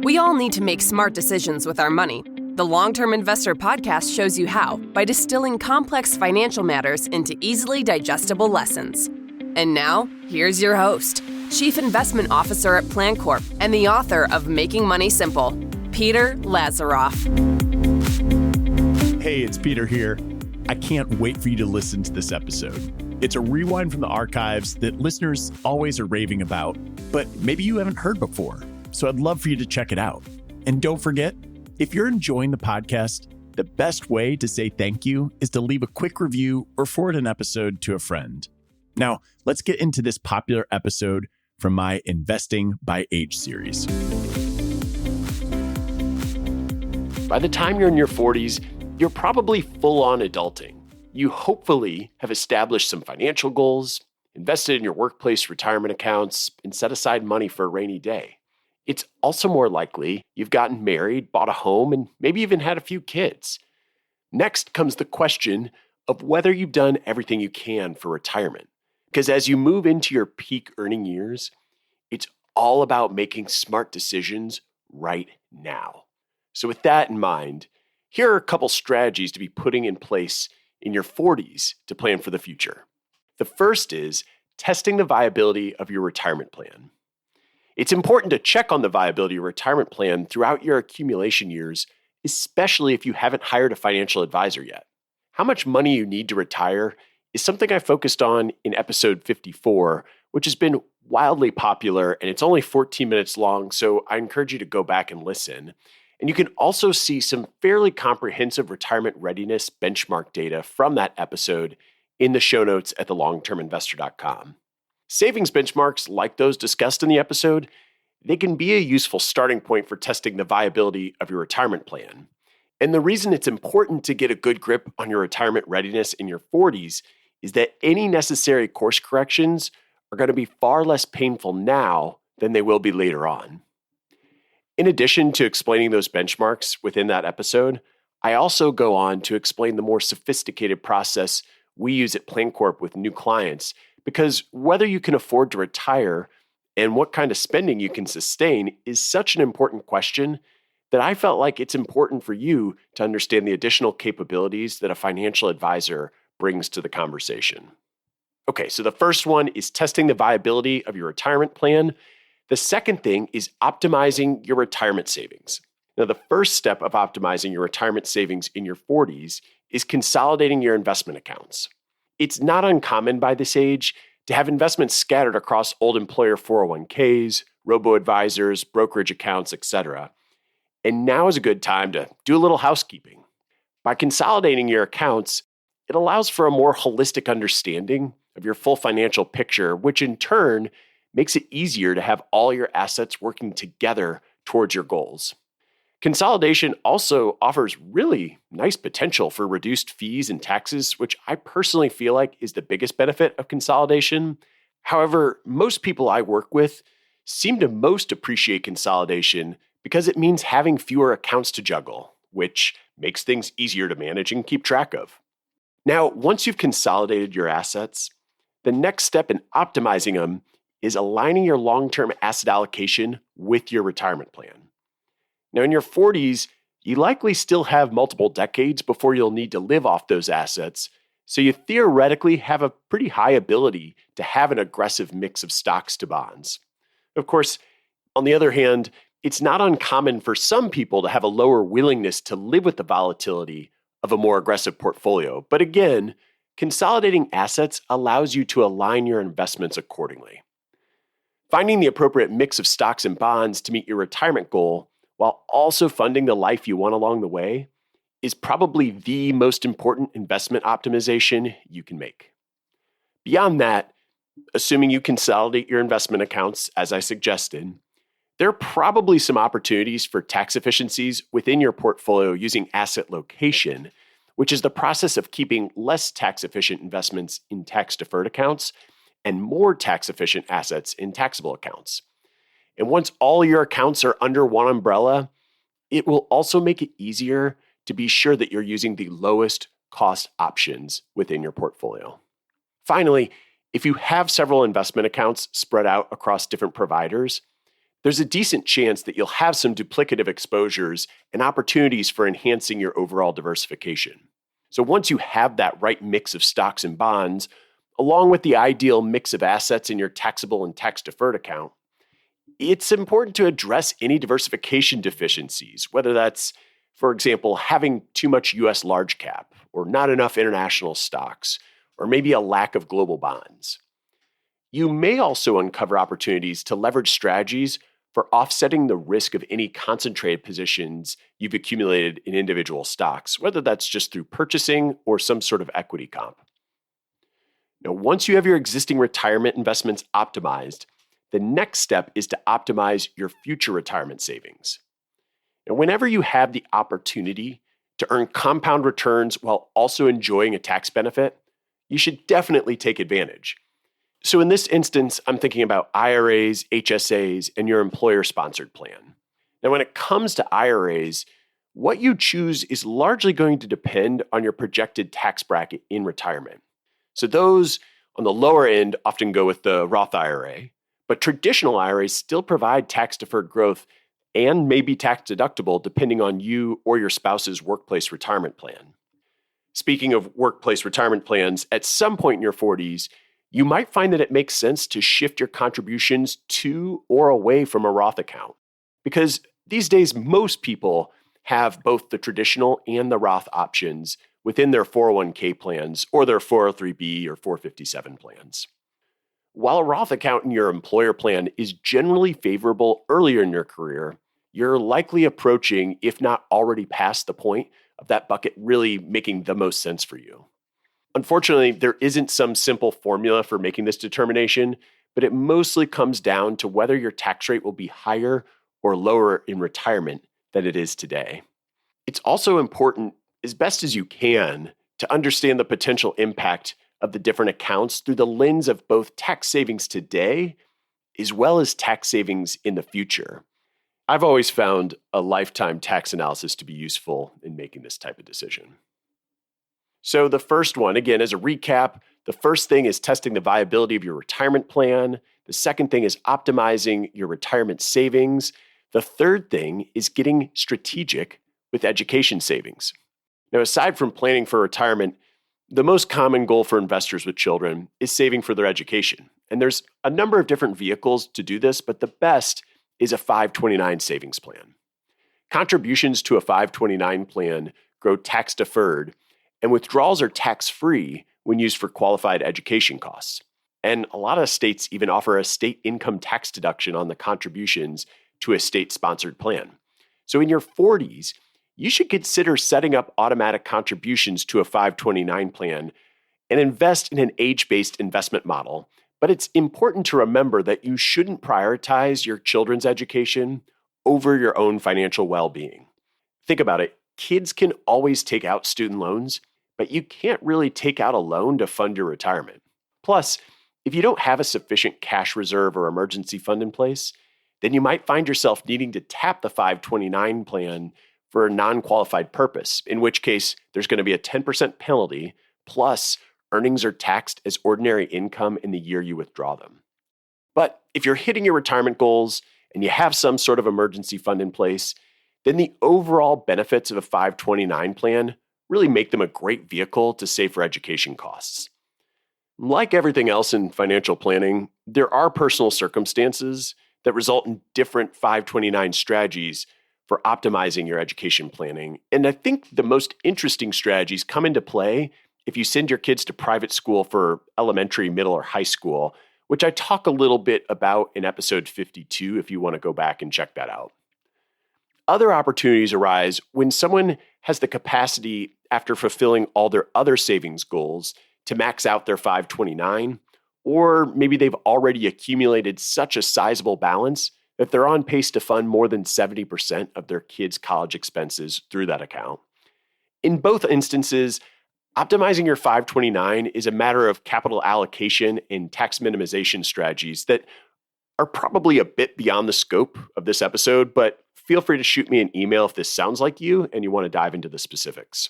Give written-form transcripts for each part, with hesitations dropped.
We all need to make smart decisions with our money. The Long-Term Investor Podcast shows you how by distilling complex financial matters into easily digestible lessons. And now, here's your host, Chief Investment Officer at PlanCorp and the author of Making Money Simple, Peter Lazaroff. Hey, it's Peter here. I can't wait for you to listen to this episode. It's a rewind from the archives that listeners always are raving about, but maybe you haven't heard before. So I'd love for you to check it out. And don't forget, if you're enjoying the podcast, the best way to say thank you is to leave a quick review or forward an episode to a friend. Now, let's get into this popular episode from my Investing by Age series. By the time you're in your 40s, you're probably full-on adulting. You hopefully have established some financial goals, invested in your workplace retirement accounts, and set aside money for a rainy day. It's also more likely you've gotten married, bought a home, and maybe even had a few kids. Next comes the question of whether you've done everything you can for retirement. Because as you move into your peak earning years, it's all about making smart decisions right now. So with that in mind, here are a couple strategies to be putting in place in your 40s to plan for the future. The first is testing the viability of your retirement plan. It's important to check on the viability of your retirement plan throughout your accumulation years, especially if you haven't hired a financial advisor yet. How much money you need to retire is something I focused on in episode 54, which has been wildly popular, and it's only 14 minutes long, so I encourage you to go back and listen. And you can also see some fairly comprehensive retirement readiness benchmark data from that episode in the show notes at thelongterminvestor.com. Savings benchmarks like those discussed in the episode, they can be a useful starting point for testing the viability of your retirement plan. And the reason it's important to get a good grip on your retirement readiness in your 40s is that any necessary course corrections are going to be far less painful now than they will be later on. In addition to explaining those benchmarks within that episode, I also go on to explain the more sophisticated process we use at PlanCorp with new clients, because whether you can afford to retire and what kind of spending you can sustain is such an important question that I felt like it's important for you to understand the additional capabilities that a financial advisor brings to the conversation. Okay, so the first one is testing the viability of your retirement plan. The second thing is optimizing your retirement savings. Now, the first step of optimizing your retirement savings in your 40s is consolidating your investment accounts. It's not uncommon by this age to have investments scattered across old employer 401ks, robo-advisors, brokerage accounts, etc. And now is a good time to do a little housekeeping. By consolidating your accounts, it allows for a more holistic understanding of your full financial picture, which in turn makes it easier to have all your assets working together towards your goals. Consolidation also offers really nice potential for reduced fees and taxes, which I personally feel like is the biggest benefit of consolidation. However, most people I work with seem to most appreciate consolidation because it means having fewer accounts to juggle, which makes things easier to manage and keep track of. Now, once you've consolidated your assets, the next step in optimizing them is aligning your long-term asset allocation with your retirement plan. Now, in your 40s, you likely still have multiple decades before you'll need to live off those assets, so you theoretically have a pretty high ability to have an aggressive mix of stocks to bonds. Of course, on the other hand, it's not uncommon for some people to have a lower willingness to live with the volatility of a more aggressive portfolio. But again, consolidating assets allows you to align your investments accordingly. Finding the appropriate mix of stocks and bonds to meet your retirement goal while also funding the life you want along the way is probably the most important investment optimization you can make. Beyond that, assuming you consolidate your investment accounts, as I suggested, there are probably some opportunities for tax efficiencies within your portfolio using asset location, which is the process of keeping less tax-efficient investments in tax-deferred accounts and more tax-efficient assets in taxable accounts. And once all your accounts are under one umbrella, it will also make it easier to be sure that you're using the lowest cost options within your portfolio. Finally, If you have several investment accounts spread out across different providers, there's a decent chance that you'll have some duplicative exposures and opportunities for enhancing your overall diversification. So once you have that right mix of stocks and bonds, along with the ideal mix of assets in your taxable and tax-deferred account, it's important to address any diversification deficiencies, whether that's, for example, having too much US large cap, or not enough international stocks, or maybe a lack of global bonds. You may also uncover opportunities to leverage strategies for offsetting the risk of any concentrated positions you've accumulated in individual stocks, whether that's just through purchasing or some sort of equity comp. Now, once you have your existing retirement investments optimized, the next step is to optimize your future retirement savings. Now, whenever you have the opportunity to earn compound returns while also enjoying a tax benefit, you should definitely take advantage. So in this instance, I'm thinking about IRAs, HSAs, and your employer-sponsored plan. Now, when it comes to IRAs, what you choose is largely going to depend on your projected tax bracket in retirement. So those on the lower end often go with the Roth IRA, but traditional IRAs still provide tax-deferred growth and may be tax-deductible depending on you or your spouse's workplace retirement plan. Speaking of workplace retirement plans, at some point in your 40s, you might find that it makes sense to shift your contributions to or away from a Roth account. Because these days, most people have both the traditional and the Roth options within their 401k plans or their 403b or 457 plans. While a Roth account in your employer plan is generally favorable earlier in your career, you're likely approaching, if not already past the point of that bucket really making the most sense for you. Unfortunately, there isn't some simple formula for making this determination, but it mostly comes down to whether your tax rate will be higher or lower in retirement than it is today. It's also important, as best as you can, to understand the potential impact of the different accounts through the lens of both tax savings today as well as tax savings in the future. I've always found a lifetime tax analysis to be useful in making this type of decision. So the first one, again, as a recap, the first thing is testing the viability of your retirement plan. The second thing is optimizing your retirement savings. The third thing is getting strategic with education savings. Now, aside from planning for retirement, the most common goal for investors with children is saving for their education. And there's a number of different vehicles to do this, but the best is a 529 savings plan. Contributions to a 529 plan grow tax deferred, and withdrawals are tax-free when used for qualified education costs. And a lot of states even offer a state income tax deduction on the contributions to a state-sponsored plan. So in your 40s, you should consider setting up automatic contributions to a 529 plan and invest in an age-based investment model. But it's important to remember that you shouldn't prioritize your children's education over your own financial well-being. Think about it. Kids can always take out student loans, but you can't really take out a loan to fund your retirement. Plus, if you don't have a sufficient cash reserve or emergency fund in place, then you might find yourself needing to tap the 529 plan for a non-qualified purpose, in which case there's going to be a 10% penalty, plus earnings are taxed as ordinary income in the year you withdraw them. But if you're hitting your retirement goals and you have some sort of emergency fund in place, then the overall benefits of a 529 plan really make them a great vehicle to save for education costs. Like everything else in financial planning, there are personal circumstances that result in different 529 strategies for optimizing your education planning. And I think the most interesting strategies come into play if you send your kids to private school for elementary, middle, or high school, which I talk a little bit about in episode 52 if you want to go back and check that out. Other opportunities arise when someone has the capacity, after fulfilling all their other savings goals, to max out their 529, or maybe they've already accumulated such a sizable balance that they're on pace to fund more than 70% of their kids' college expenses through that account. In both instances, optimizing your 529 is a matter of capital allocation and tax minimization strategies that are probably a bit beyond the scope of this episode, but feel free to shoot me an email if this sounds like you and you want to dive into the specifics.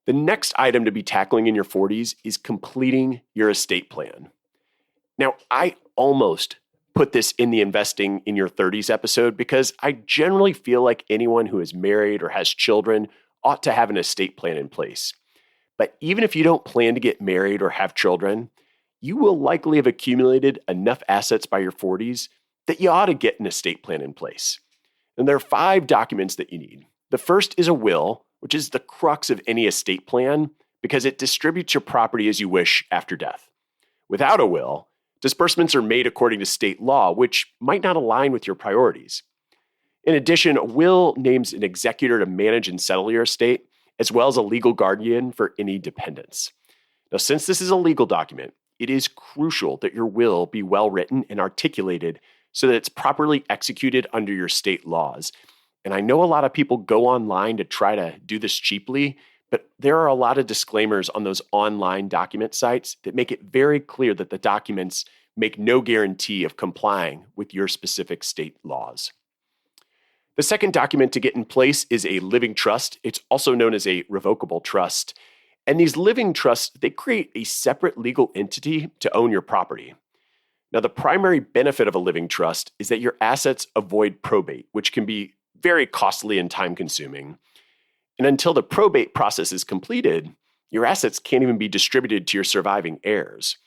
The next item to be tackling in your 40s is completing your estate plan. Now, I almost put this in the investing in your 30s episode because I generally feel like anyone who is married or has children ought to have an estate plan in place. But even if you don't plan to get married or have children, you will likely have accumulated enough assets by your 40s that you ought to get an estate plan in place. And there are 5 documents that you need. The first is a will, which is the crux of any estate plan because it distributes your property as you wish after death. Without a will, disbursements are made according to state law, which might not align with your priorities. In addition, a will names an executor to manage and settle your estate, as well as a legal guardian for any dependents. Now, since this is a legal document, it is crucial that your will be well written and articulated so that it's properly executed under your state laws. And I know a lot of people go online to try to do this cheaply, but there are a lot of disclaimers on those online document sites that make it very clear that the documents make no guarantee of complying with your specific state laws. The second document to get in place is a living trust. It's also known as a revocable trust. And these living trusts, they create a separate legal entity to own your property. Now, the primary benefit of a living trust is that your assets avoid probate, which can be very costly and time-consuming. And until the probate process is completed, your assets can't even be distributed to your surviving heirs.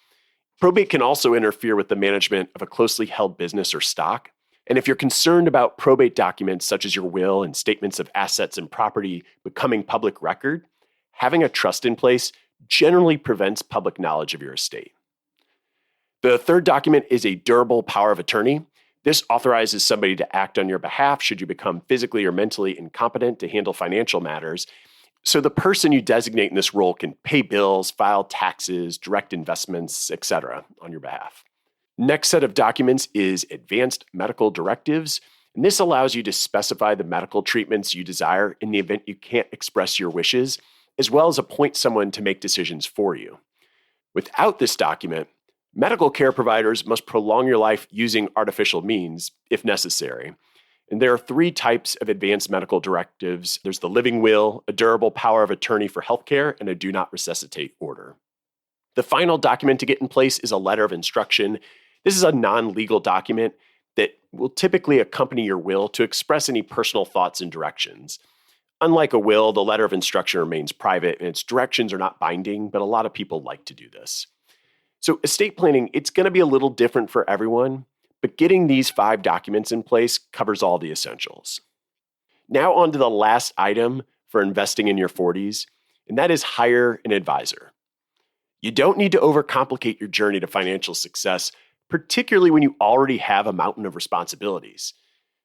Probate can also interfere with the management of a closely held business or stock. And if you're concerned about probate documents such as your will and statements of assets and property becoming public record, having a trust in place generally prevents public knowledge of your estate. The third document is a durable power of attorney. This authorizes somebody to act on your behalf should you become physically or mentally incompetent to handle financial matters. So the person you designate in this role can pay bills, file taxes, direct investments, etc. on your behalf. Next set of documents is advanced medical directives. And this allows you to specify the medical treatments you desire in the event you can't express your wishes, as well as appoint someone to make decisions for you. Without this document, medical care providers must prolong your life using artificial means, if necessary. And there are 3 types of advanced medical directives. There's the living will, a durable power of attorney for healthcare, and a do not resuscitate order. The final document to get in place is a letter of instruction. This is a non-legal document that will typically accompany your will to express any personal thoughts and directions. Unlike a will, the letter of instruction remains private and its directions are not binding, but a lot of people like to do this. So estate planning, it's going to be a little different for everyone, but getting these 5 documents in place covers all the essentials. Now on to the last item for investing in your 40s, and that is hire an advisor. You don't need to overcomplicate your journey to financial success, particularly when you already have a mountain of responsibilities.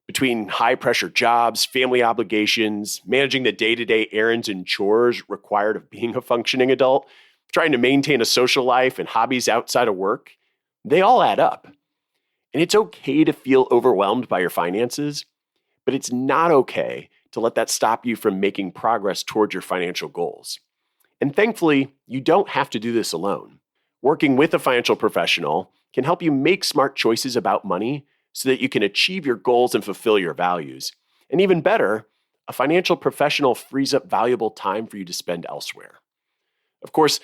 Between high-pressure jobs, family obligations, managing the day-to-day errands and chores required of being a functioning adult, trying to maintain a social life and hobbies outside of work, they all add up. And it's okay to feel overwhelmed by your finances, but it's not okay to let that stop you from making progress towards your financial goals. And thankfully, you don't have to do this alone. Working with a financial professional can help you make smart choices about money so that you can achieve your goals and fulfill your values. And even better, a financial professional frees up valuable time for you to spend elsewhere. Of course,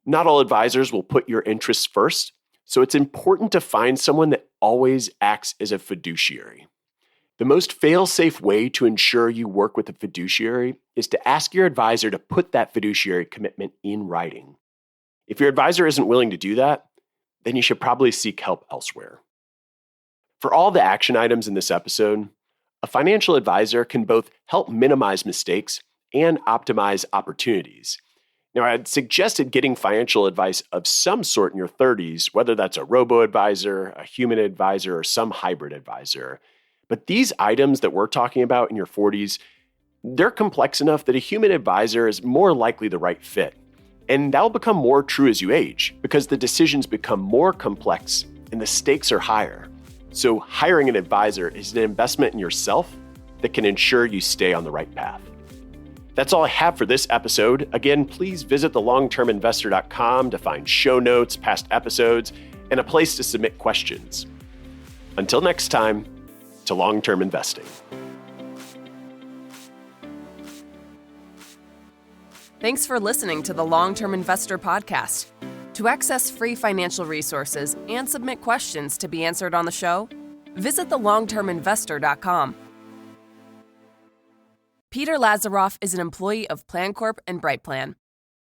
not all advisors will put your interests first, so it's important to find someone that always acts as a fiduciary. The most fail-safe way to ensure you work with a fiduciary is to ask your advisor to put that fiduciary commitment in writing. If your advisor isn't willing to do that, then you should probably seek help elsewhere. For all the action items in this episode, a financial advisor can both help minimize mistakes and optimize opportunities. Now, I'd suggested getting financial advice of some sort in your 30s, whether that's a robo-advisor, a human advisor, or some hybrid advisor. But these items that we're talking about in your 40s, they're complex enough that a human advisor is more likely the right fit. And that'll become more true as you age because the decisions become more complex and the stakes are higher. So hiring an advisor is an investment in yourself that can ensure you stay on the right path. That's all I have for this episode. Again, please visit thelongterminvestor.com to find show notes, past episodes, and a place to submit questions. Until next time, to long-term investing. Thanks for listening to the Long-Term Investor Podcast. To access free financial resources and submit questions to be answered on the show, visit thelongterminvestor.com. Peter Lazaroff is an employee of PlanCorp and BrightPlan.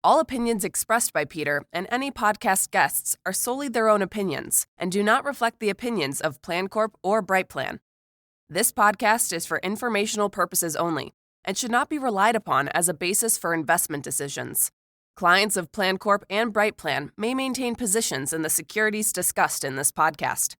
All opinions expressed by Peter and any podcast guests are solely their own opinions and do not reflect the opinions of PlanCorp or BrightPlan. This podcast is for informational purposes only and should not be relied upon as a basis for investment decisions. Clients of PlanCorp and BrightPlan may maintain positions in the securities discussed in this podcast.